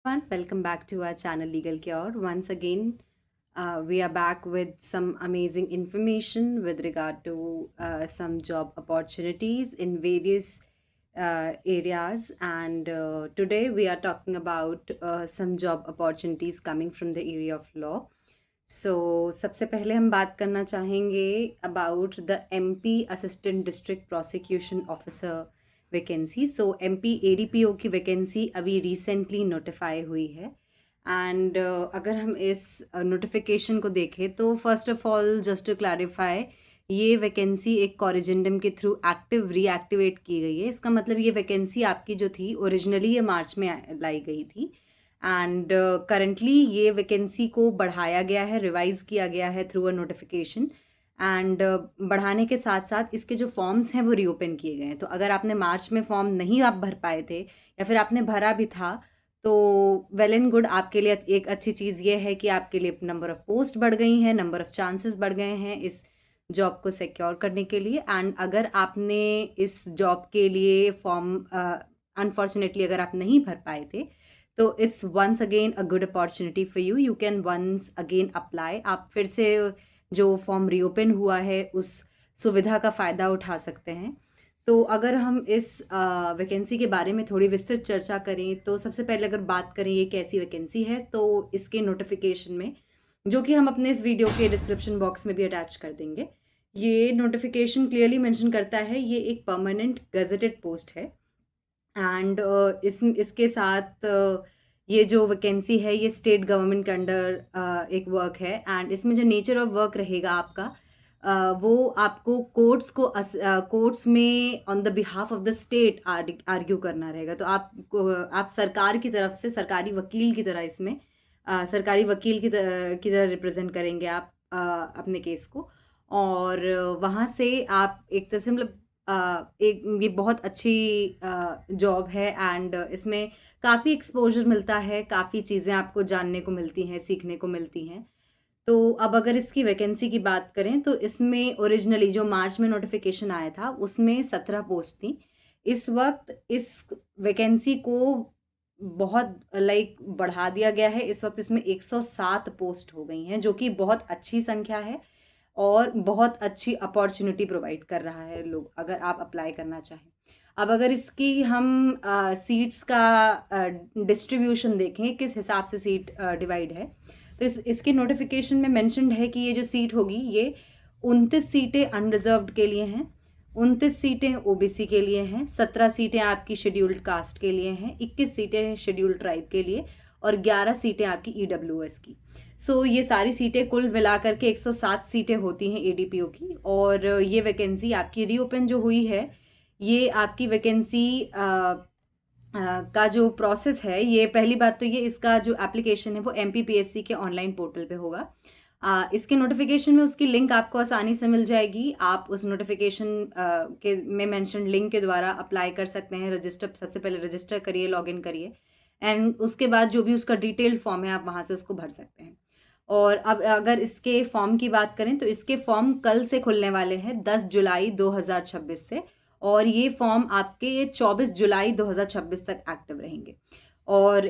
Everyone, welcome back to our channel Legal Cure. Once again, we are back with some amazing information with regard to some job opportunities in various areas. And today we are talking about some job opportunities coming from the area of law. So सबसे पहले हम बात करना चाहेंगे about the MP assistant district prosecution officer vacancy. So MP ADPO की vacancy अभी recently notify हुई है। एंड अगर हम इस नोटिफिकेशन को देखें तो first of all just to clarify, ये वैकेंसी एक कॉरिजेंडम के थ्रू रीएक्टिवेट की गई है। इसका मतलब ये वैकेंसी आपकी जो थी ओरिजिनली ये मार्च में लाई गई थी एंड करंटली ये वैकेंसी को बढ़ाया गया है, रिवाइज किया गया है थ्रू अ नोटिफिकेशन। एंड बढ़ाने के साथ साथ इसके जो फॉर्म्स हैं वो रीओपन किए गए हैं। तो अगर आपने मार्च में फॉर्म नहीं आप भर पाए थे या फिर आपने भरा भी था तो वेल एंड गुड, आपके लिए एक अच्छी चीज़ ये है कि आपके लिए नंबर ऑफ़ पोस्ट बढ़ गई हैं, नंबर ऑफ़ चांसेस बढ़ गए हैं इस जॉब को सिक्योर करने के लिए। एंड अगर आपने इस जॉब के लिए फॉर्म अनफॉर्चुनेटली अगर आप नहीं भर पाए थे तो it's once again a good opportunity for you, you can once again apply. आप फिर से जो फॉर्म रीओपन हुआ है उस सुविधा का फ़ायदा उठा सकते हैं। तो अगर हम इस वैकेंसी के बारे में थोड़ी विस्तृत चर्चा करें तो सबसे पहले अगर बात करें ये कैसी वैकेंसी है, तो इसके नोटिफिकेशन में, जो कि हम अपने इस वीडियो के डिस्क्रिप्शन बॉक्स में भी अटैच कर देंगे, ये नोटिफिकेशन क्लियरली मेंशन करता है ये एक परमानेंट गजेटेड पोस्ट है। एंड इसके साथ ये जो वैकेंसी है ये स्टेट गवर्नमेंट के अंडर एक वर्क है। एंड इसमें जो नेचर ऑफ वर्क रहेगा आपका, वो आपको कोर्ट्स में on the behalf of the state argue करना रहेगा। तो आप सरकार की तरफ से सरकारी वकील की तरह इसमें सरकारी वकील की तरह रिप्रेजेंट करेंगे आप अपने केस को। और वहाँ से आप एक तरह से मतलब एक ये बहुत अच्छी जॉब है एंड इसमें काफ़ी एक्सपोज़र मिलता है, काफ़ी चीज़ें आपको जानने को मिलती हैं, सीखने को मिलती हैं। तो अब अगर इसकी वैकेंसी की बात करें तो इसमें ओरिजिनली जो मार्च में नोटिफिकेशन आया था उसमें 17 पोस्ट थी। इस वक्त इस वैकेंसी को बहुत बढ़ा दिया गया है। इस वक्त इसमें 107 पोस्ट हो गई हैं, जो कि बहुत अच्छी संख्या है और बहुत अच्छी अपॉर्चुनिटी प्रोवाइड कर रहा है लोग अगर आप अप्लाई करना चाहें। अब अगर इसकी हम सीट्स का डिस्ट्रीब्यूशन देखें, किस हिसाब से सीट डिवाइड है, तो इसके नोटिफिकेशन में मेंशन्ड है कि ये जो सीट होगी ये 29 सीटें अनरिजर्व्ड के लिए हैं, 29 सीटें ओबीसी के लिए हैं, 17 सीटें आपकी शेड्यूल्ड कास्ट के लिए हैं, 21 सीटें शेड्यूल्ड ट्राइब के लिए और 11 सीटें आपकी ईडब्ल्यूएस की। सो ये सारी सीटें कुल मिला करके 107 सीटें होती हैं एडीपीओ की। और ये वैकेंसी आपकी रीओपन जो हुई है, ये आपकी वैकेंसी का जो प्रोसेस है, ये पहली बात तो ये इसका जो एप्लीकेशन है वो एमपीपीएससी के ऑनलाइन पोर्टल पे होगा। इसके नोटिफिकेशन में उसकी लिंक आपको आसानी से मिल जाएगी। आप उस नोटिफिकेशन के में मेंशन लिंक के द्वारा अप्लाई कर सकते हैं। सबसे पहले रजिस्टर करिए, लॉगिन करिए एंड उसके बाद जो भी उसका डिटेल्ड फॉर्म है आप वहाँ से उसको भर सकते हैं। और अब अगर इसके फॉर्म की बात करें तो इसके फॉर्म कल से खुलने वाले हैं, 10 जुलाई 2026 से, और ये फॉर्म आपके 24 जुलाई 2026 तक एक्टिव रहेंगे। और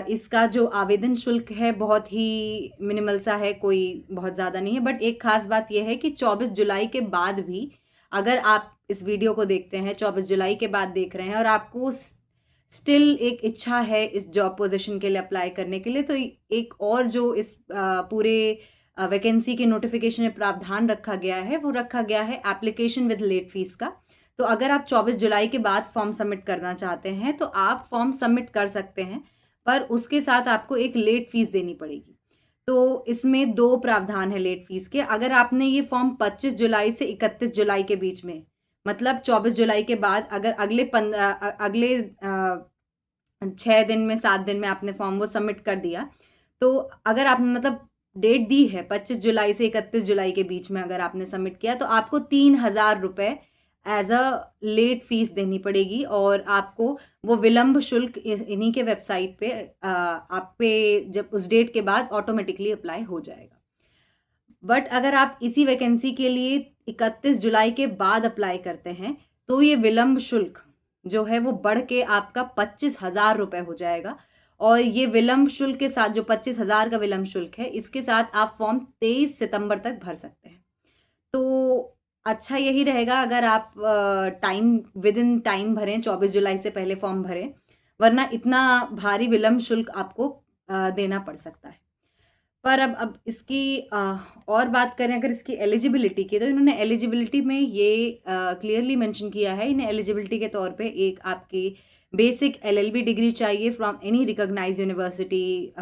इसका जो आवेदन शुल्क है बहुत ही मिनिमल सा है, कोई बहुत ज़्यादा नहीं है। बट एक खास बात यह है कि 24 जुलाई के बाद भी अगर आप इस वीडियो को देखते हैं, 24 जुलाई के बाद देख रहे हैं और आपको स्टिल एक इच्छा है इस जॉब पोजीशन के लिए अप्लाई करने के लिए, तो एक और जो इस पूरे वैकेंसी के नोटिफिकेशन में प्रावधान रखा गया है वो रखा गया है एप्लीकेशन विद लेट फीस का। तो अगर आप 24 जुलाई के बाद फॉर्म सबमिट करना चाहते हैं तो आप फॉर्म सबमिट कर सकते हैं, पर उसके साथ आपको एक लेट फीस देनी पड़ेगी। तो इसमें दो प्रावधान है लेट फीस के। अगर आपने ये फॉर्म 25 जुलाई से 31 जुलाई के बीच में, मतलब 24 जुलाई के बाद अगर अगले 6 दिन में 7 दिन में आपने फॉर्म वो सबमिट कर दिया, तो अगर आपने मतलब डेट दी है 25 जुलाई से 31 जुलाई के बीच में अगर आपने सबमिट किया तो आपको 3,000 रुपये एज अ लेट फीस देनी पड़ेगी। और आपको वो विलंब शुल्क इन्हीं के वेबसाइट पे आप पे जब उस डेट के बाद ऑटोमेटिकली अप्लाई हो जाएगा। बट अगर आप इसी वैकेंसी के लिए 31 जुलाई के बाद अप्लाई करते हैं तो ये विलंब शुल्क जो है वो बढ़ के आपका 25,000 रुपये हो जाएगा। और ये विलम्ब शुल्क के साथ जो 25,000 का विलम्ब शुल्क है, इसके साथ आप फॉर्म 23 सितंबर तक भर सकते हैं। तो अच्छा यही रहेगा अगर आप टाइम विद इन टाइम भरें, 24 जुलाई से पहले फॉर्म भरें, वरना इतना भारी विलम्ब शुल्क आपको देना पड़ सकता है। पर अब इसकी और बात करें अगर इसकी एलिजिबिलिटी की, तो इन्होंने एलिजिबिलिटी में ये क्लियरली मेंशन किया है, इन्हें एलिजिबिलिटी के तौर पे एक आपकी बेसिक एलएलबी डिग्री चाहिए from any recognised university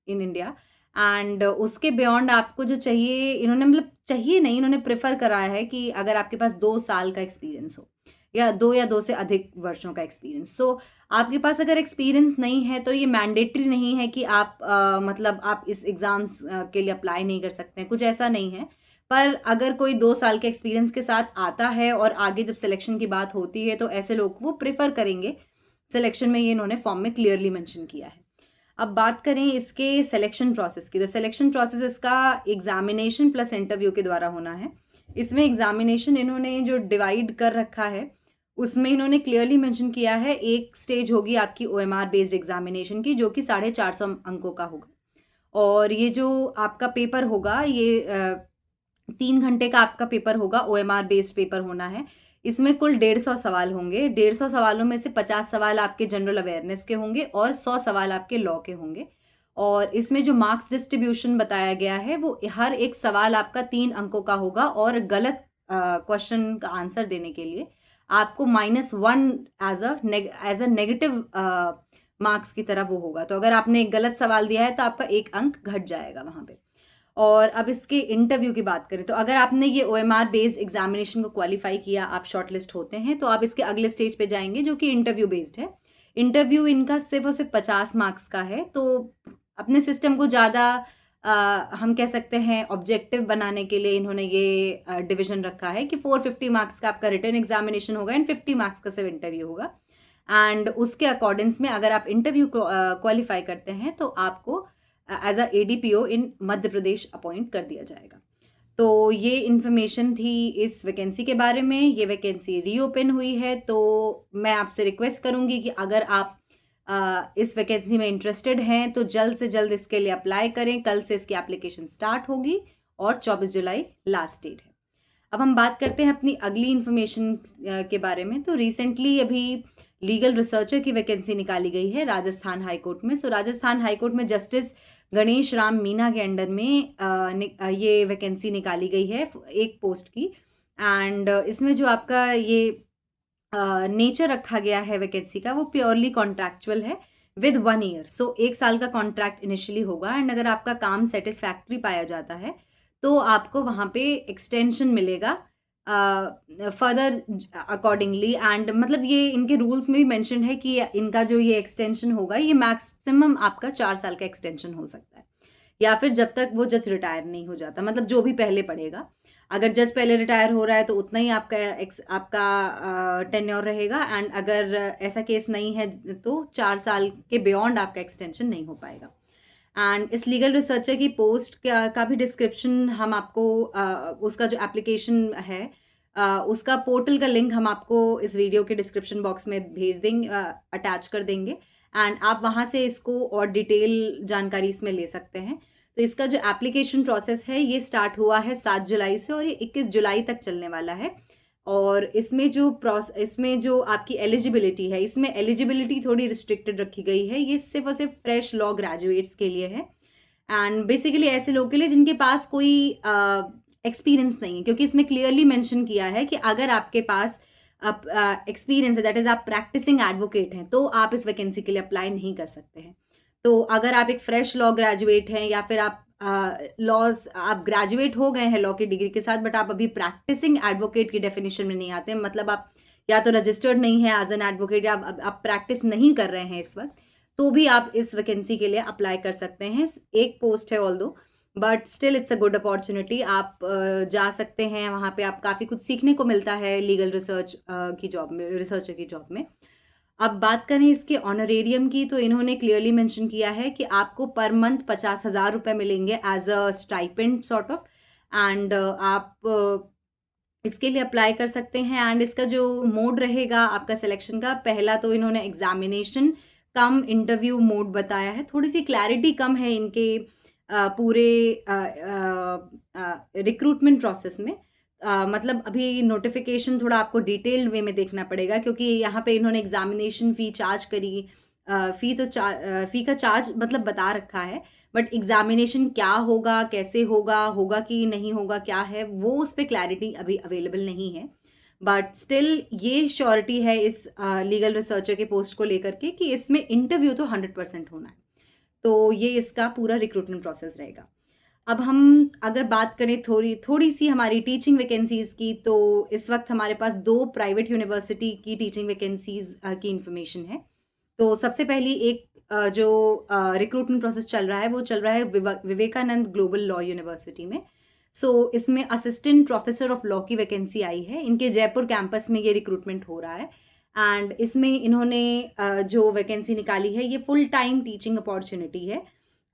in India, and उसके बियॉन्ड आपको जो चाहिए, इन्होंने मतलब चाहिए नहीं, इन्होंने प्रेफर कराया है कि अगर आपके पास 2 साल का एक्सपीरियंस हो या 2 से अधिक वर्षों का एक्सपीरियंस। सो आपके पास अगर एक्सपीरियंस नहीं है तो ये मैंडेटरी नहीं है कि आप मतलब आप इस एग्ज़ाम्स के लिए अप्लाई नहीं कर सकते हैं, कुछ ऐसा नहीं है। पर अगर कोई 2 साल के एक्सपीरियंस के साथ आता है और आगे जब सिलेक्शन की बात होती है तो ऐसे लोग वो प्रेफर करेंगे सिलेक्शन में, ये इन्होंने फॉर्म में क्लियरली मेंशन किया है। अब बात करें इसके सिलेक्शन प्रोसेस की, तो सिलेक्शन प्रोसेस इसका एग्जामिनेशन प्लस इंटरव्यू के द्वारा होना है। इसमें एग्जामिनेशन इन्होंने जो डिवाइड कर रखा है उसमें इन्होंने क्लियरली मेंशन किया है, एक स्टेज होगी आपकी ओएमआर बेस्ड एग्जामिनेशन की, जो कि 450 अंकों का होगा। और ये जो आपका पेपर होगा, ये 3 घंटे का आपका पेपर होगा, ओएमआर बेस्ड पेपर होना है। इसमें कुल 150 सवाल होंगे। 150 सवालों में से 50 सवाल आपके जनरल अवेयरनेस के होंगे और 100 सवाल आपके लॉ के होंगे। और इसमें जो मार्क्स डिस्ट्रीब्यूशन बताया गया है वो हर एक सवाल आपका 3 अंकों का होगा, और गलत क्वेश्चन का आंसर देने के लिए आपको -1 एज अ नेगेटिव मार्क्स की तरह वो होगा। तो अगर आपने एक गलत सवाल दिया है तो आपका 1 अंक घट जाएगा वहाँ पे। और अब इसके इंटरव्यू की बात करें तो अगर आपने ये ओएमआर बेस्ड एग्जामिनेशन को क्वालिफाई किया, आप शॉर्टलिस्ट होते हैं, तो आप इसके अगले स्टेज पे जाएंगे जो कि इंटरव्यू बेस्ड है। इंटरव्यू इनका सिर्फ और सिर्फ 50 मार्क्स का है। तो अपने सिस्टम को ज़्यादा हम कह सकते हैं ऑब्जेक्टिव बनाने के लिए इन्होंने ये डिवीजन रखा है कि 450 मार्क्स का आपका रिटन एग्जामिनेशन होगा एंड 50 मार्क्स का सिर्फ इंटरव्यू होगा। एंड उसके अकॉर्डिंग्स में अगर आप इंटरव्यू क्वालिफाई करते हैं तो आपको as a ADPO in Madhya Pradesh appoint कर दिया जाएगा। तो ये इन्फॉर्मेशन थी इस वैकेंसी के बारे में। ये वैकेंसी रीओपन हुई है, तो मैं आपसे रिक्वेस्ट करूँगी कि अगर आप इस वैकेंसी में इंटरेस्टेड हैं तो जल्द से जल्द इसके लिए अप्लाई करें। कल से इसकी एप्लीकेशन स्टार्ट होगी और 24 जुलाई लास्ट डेट है। अब हम बात करते हैं अपनी अगली इन्फॉर्मेशन के बारे में। तो रिसेंटली अभी लीगल रिसर्चर की वैकेंसी निकाली गई है राजस्थान हाई कोर्ट में। सो राजस्थान हाई कोर्ट में जस्टिस गणेश राम मीना के अंडर में ये वैकेंसी निकाली गई है एक पोस्ट की। एंड इसमें जो आपका ये नेचर रखा गया है वैकेंसी का, वो प्योरली कॉन्ट्रैक्चुअल है विद 1 ईयर। सो 1 साल का कॉन्ट्रैक्ट इनिशियली होगा, एंड अगर आपका काम सेटिस्फैक्ट्री पाया जाता है तो आपको वहाँ पे एक्सटेंशन मिलेगा फर्दर अकॉर्डिंगली। एंड मतलब ये इनके रूल्स में भी मेंशन है कि इनका जो ये एक्सटेंशन होगा, ये मैक्सिमम आपका 4 साल का एक्सटेंशन हो सकता है, या फिर जब तक वो जज रिटायर नहीं हो जाता, मतलब जो भी पहले पड़ेगा। अगर जज पहले रिटायर हो रहा है तो उतना ही आपका टेन्योर रहेगा, एंड अगर ऐसा केस नहीं है तो 4 साल के बियॉन्ड आपका एक्सटेंशन नहीं हो पाएगा। एंड इस लीगल रिसर्चर की पोस्ट का भी डिस्क्रिप्शन हम आपको उसका जो एप्लीकेशन है उसका पोर्टल का लिंक हम आपको इस वीडियो के डिस्क्रिप्शन बॉक्स में भेज देंगे, अटैच कर देंगे, एंड आप वहाँ से इसको और डिटेल जानकारी इसमें ले सकते हैं। तो इसका जो एप्लीकेशन प्रोसेस है ये स्टार्ट हुआ है 7 जुलाई से, और ये 21 जुलाई तक चलने वाला है। और इसमें जो आपकी एलिजिबिलिटी है, इसमें एलिजिबिलिटी थोड़ी रिस्ट्रिक्टेड रखी गई है। ये सिर्फ और सिर्फ फ्रेश लॉ ग्रेजुएट्स के लिए है, एंड बेसिकली ऐसे लोग के लिए जिनके पास कोई एक्सपीरियंस नहीं है, क्योंकि इसमें क्लियरली मेंशन किया है कि अगर आपके पास एक्सपीरियंस है, दैट इज़ आप प्रैक्टिसिंग एडवोकेट हैं, तो आप इस वैकेंसी के लिए अप्लाई नहीं कर सकते हैं। तो अगर आप एक फ्रेश लॉ ग्रेजुएट हैं, या फिर आप आप ग्रेजुएट हो गए हैं लॉ की डिग्री के साथ, बट आप अभी प्रैक्टिसिंग एडवोकेट की डेफिनेशन में नहीं आते, मतलब आप या तो रजिस्टर्ड नहीं है एज एन एडवोकेट, या आप प्रैक्टिस नहीं कर रहे हैं इस वक्त, तो भी आप इस वैकेंसी के लिए अप्लाई कर सकते हैं। एक पोस्ट है although, but still it's a good opportunity. आप जा सकते हैं वहाँ पे, आप काफ़ी कुछ सीखने को मिलता है लीगल रिसर्च की जॉब में, रिसर्चर की जॉब में। अब बात करें इसके ऑनरेरियम की, तो इन्होंने क्लियरली मेंशन किया है कि आपको पर मंथ 50,000 रुपये मिलेंगे as a stipend sort of, and आप इसके लिए अप्लाई कर सकते हैं। एंड इसका जो मोड रहेगा आपका सिलेक्शन का, पहला तो इन्होंने एग्जामिनेशन कम इंटरव्यू मोड बताया है, थोड़ी सी क्लैरिटी कम है इनके पूरे रिक्रूटमेंट प्रोसेस में। मतलब अभी नोटिफिकेशन थोड़ा आपको डिटेल्ड वे में देखना पड़ेगा, क्योंकि यहाँ पे इन्होंने एग्जामिनेशन फ़ी चार्ज करी, फ़ी का चार्ज मतलब बता रखा है, बट एग्जामिनेशन क्या होगा, कैसे होगा, होगा कि नहीं होगा, क्या है वो उस पर क्लैरिटी अभी अवेलेबल नहीं है। बट स्टिल ये श्योरिटी है इस लीगल रिसर्चर के पोस्ट को लेकर के कि इसमें इंटरव्यू तो 100% होना है। तो ये इसका पूरा रिक्रूटमेंट प्रोसेस रहेगा। अब हम अगर बात करें थोड़ी सी हमारी टीचिंग वैकेंसीज़ की, तो इस वक्त हमारे पास 2 प्राइवेट यूनिवर्सिटी की टीचिंग वैकेंसीज़ की इन्फॉर्मेशन है। तो सबसे पहली एक जो रिक्रूटमेंट प्रोसेस चल रहा है वो चल रहा है विवेकानंद ग्लोबल लॉ यूनिवर्सिटी में। सो इसमें असिस्टेंट प्रोफेसर ऑफ लॉ की वैकेंसी आई है, इनके जयपुर कैंपस में ये रिक्रूटमेंट हो रहा है। एंड इसमें इन्होंने जो वैकेंसी निकाली है ये फुल टाइम टीचिंग अपॉर्चुनिटी है।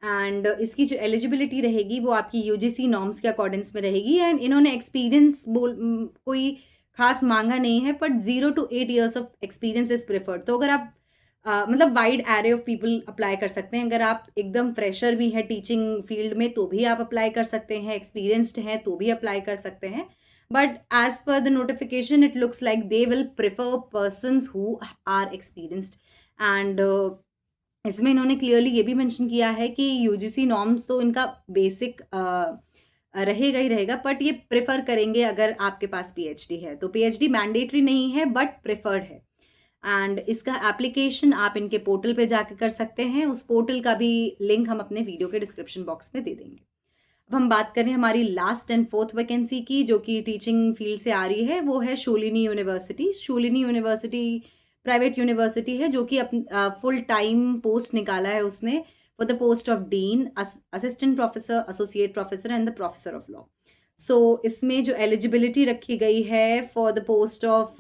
एंड इसकी जो एलिजिबिलिटी रहेगी वो आपकी यूजीसी नॉर्म्स के अकॉर्डिंग्स में रहेगी। एंड इन्होंने एक्सपीरियंस कोई खास मांगा नहीं है, but 0 to 8 years of experience is preferred. तो अगर आप मतलब wide array of people apply कर सकते हैं। अगर आप एकदम फ्रेशर भी हैं टीचिंग फील्ड में तो भी आप अप्लाई कर सकते हैं, एक्सपीरियंस्ड हैं तो भी अप्लाई कर सकते हैं। But as per the notification it looks like they will prefer persons who are experienced. And इसमें इन्होंने क्लियरली ये भी मेंशन किया है कि यूजीसी नॉर्म्स तो इनका बेसिक रहेगा ही रहेगा, बट ये प्रेफर करेंगे अगर आपके पास पीएचडी है। तो पीएचडी मैंडेटरी नहीं है बट प्रेफर्ड है। एंड इसका एप्लीकेशन आप इनके पोर्टल पे जाके कर सकते हैं। उस पोर्टल का भी लिंक हम अपने वीडियो के डिस्क्रिप्शन बॉक्स में दे देंगे। अब हम बात करें हमारी लास्ट एंड फोर्थ वैकेंसी की, जो कि टीचिंग फील्ड से आ रही है, वो है Shoolini university. Shoolini university private university है जो कि फुल टाइम पोस्ट निकाला है उसने for the post of dean, assistant professor, associate professor and the professor of law. So इसमें जो एलिजिबिलिटी रखी गई है for the post of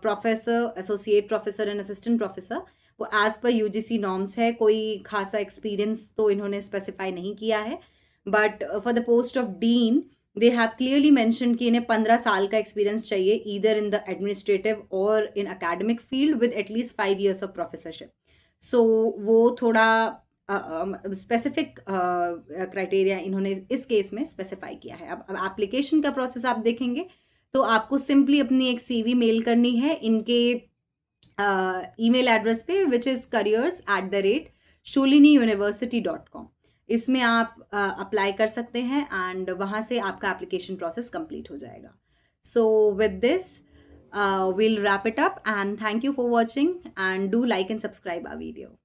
professor, associate professor and assistant professor, वो एज पर यूजीसी नॉर्म्स है। कोई खासा एक्सपीरियंस तो इन्होंने स्पेसिफाई नहीं किया है। But for the post of dean they have clearly mention कि इन्हें 15 साल का एक्सपीरियंस चाहिए, ईदर इन द एडमिनिस्ट्रेटिव और in academic field with at least 5 years of professorship. So वो थोड़ा स्पेसिफिक क्राइटेरिया इन्होंने इस केस में स्पेसिफाई किया है। अब एप्लीकेशन का प्रोसेस आप देखेंगे तो आपको सिंपली अपनी एक सीवी मेल करनी है इनके ईमेल एड्रेस पे, विच इज़ careers@shuliniuniversity.com। इसमें आप अप्लाई कर सकते हैं एंड वहाँ से आपका एप्लीकेशन प्रोसेस कंप्लीट हो जाएगा। So with this we'll wrap it up and thank you for watching and do like and subscribe our video.